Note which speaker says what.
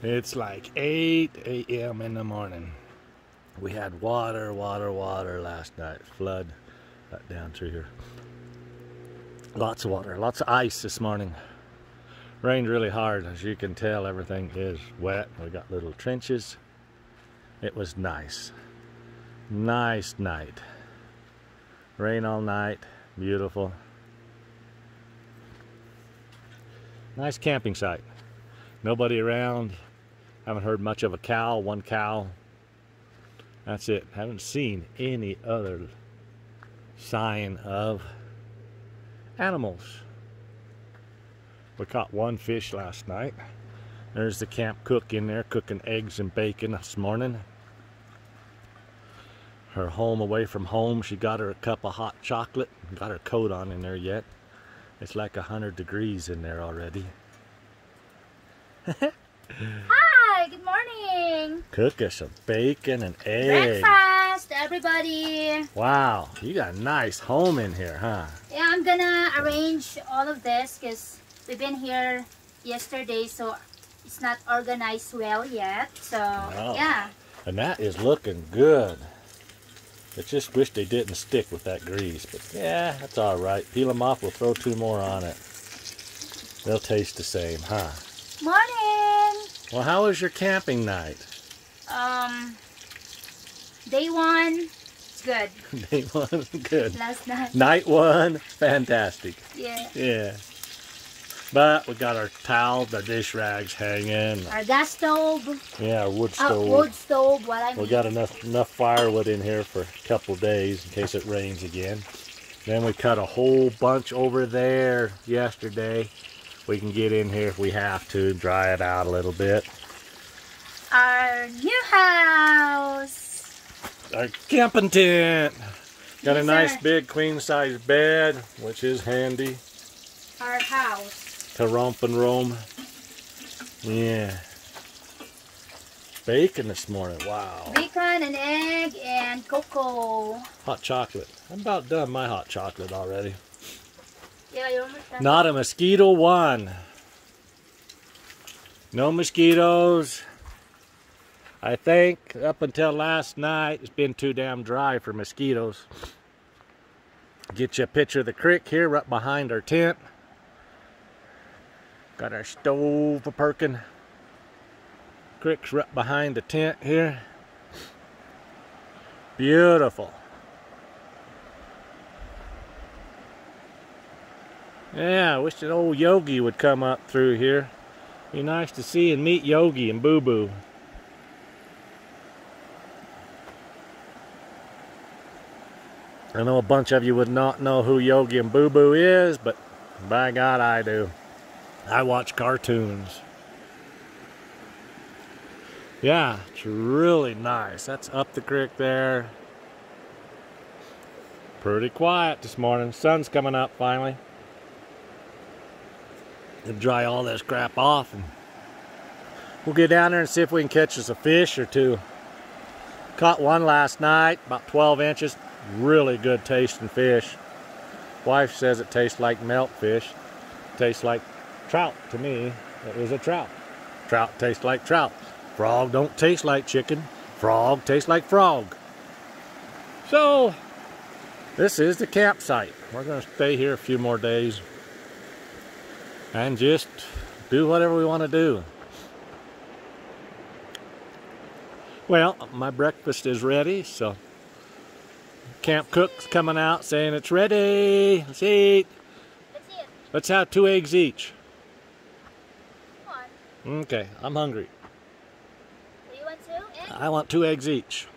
Speaker 1: It's like 8 a.m. in the morning. We had water last night. Flood down through here. Lots of water, lots of ice this morning. Rained really hard. As you can tell, everything is wet. We got little trenches. It was nice. Nice night. Rain all night. Beautiful. Nice camping site. Nobody around. Haven't heard much of a cow. One cow. That's it. Haven't seen any other sign of animals. We caught one fish last night. There's the camp cook in there cooking eggs and bacon this morning. Her home away from home. She got her a cup of hot chocolate. Got her coat on in there yet. It's like 100 degrees in there already.
Speaker 2: Hi, good morning.
Speaker 1: Cook us some bacon and eggs.
Speaker 2: Breakfast, everybody.
Speaker 1: Wow, you got a nice home in here, huh?
Speaker 2: Yeah, I'm gonna arrange all of this because we've been here yesterday, so it's not organized well yet. So, yeah.
Speaker 1: And that is looking good. I just wish they didn't stick with that grease, but yeah, that's all right. Peel them off, we'll throw 2 more on it. They'll taste the same, huh?
Speaker 2: Morning.
Speaker 1: Well, how was your camping night?
Speaker 2: Day 1, it's good.
Speaker 1: Day 1, good.
Speaker 2: Last night.
Speaker 1: Night 1, fantastic.
Speaker 2: Yeah.
Speaker 1: Yeah. But we got our towels, our dish rags hanging.
Speaker 2: Our gas stove.
Speaker 1: Yeah, our wood stove.
Speaker 2: Wood stove, what I mean.
Speaker 1: We got enough firewood in here for a couple of days in case it rains again. Then we cut a whole bunch over there yesterday. We can get in here if we have to, dry it out a little bit.
Speaker 2: Our new house.
Speaker 1: Our camping tent. Got a
Speaker 2: Yes,
Speaker 1: nice
Speaker 2: sir.
Speaker 1: big queen size bed, which is handy
Speaker 2: Our house.
Speaker 1: to romp and roam. Yeah. Bacon this morning, wow.
Speaker 2: Bacon and egg and cocoa.
Speaker 1: Hot chocolate. I'm about done my hot chocolate already.
Speaker 2: Yeah, you're almost done.
Speaker 1: Not a mosquito one. No mosquitoes. I think up until last night, it's been too damn dry for mosquitoes. Get you a picture of the creek here right behind our tent. Got our stove a-perking. Creek's right behind the tent here. Beautiful. Yeah, I wish that old Yogi would come up through here. Be nice to see and meet Yogi and Boo Boo. I know a bunch of you would not know who Yogi and Boo Boo is, but by God I do. I watch cartoons. Yeah, it's really nice. That's up the creek there. Pretty quiet this morning. Sun's coming up finally. We'll dry all this crap off and we'll get down there and see if we can catch us a fish or 2. Caught one last night, about 12 inches. Really good tasting fish. Wife says it tastes like milkfish. Tastes like trout to me. It was a trout. Trout tastes like trout. Frog don't taste like chicken. Frog tastes like frog. So, this is the campsite. We're going to stay here a few more days and just do whatever we want to do. Well, my breakfast is ready, so camp cook's coming out saying it's ready. Let's eat.
Speaker 2: Let's see it.
Speaker 1: Let's have 2 eggs each.
Speaker 2: Come on.
Speaker 1: Okay, I'm hungry.
Speaker 2: Do you want 2 eggs?
Speaker 1: I want 2 eggs each.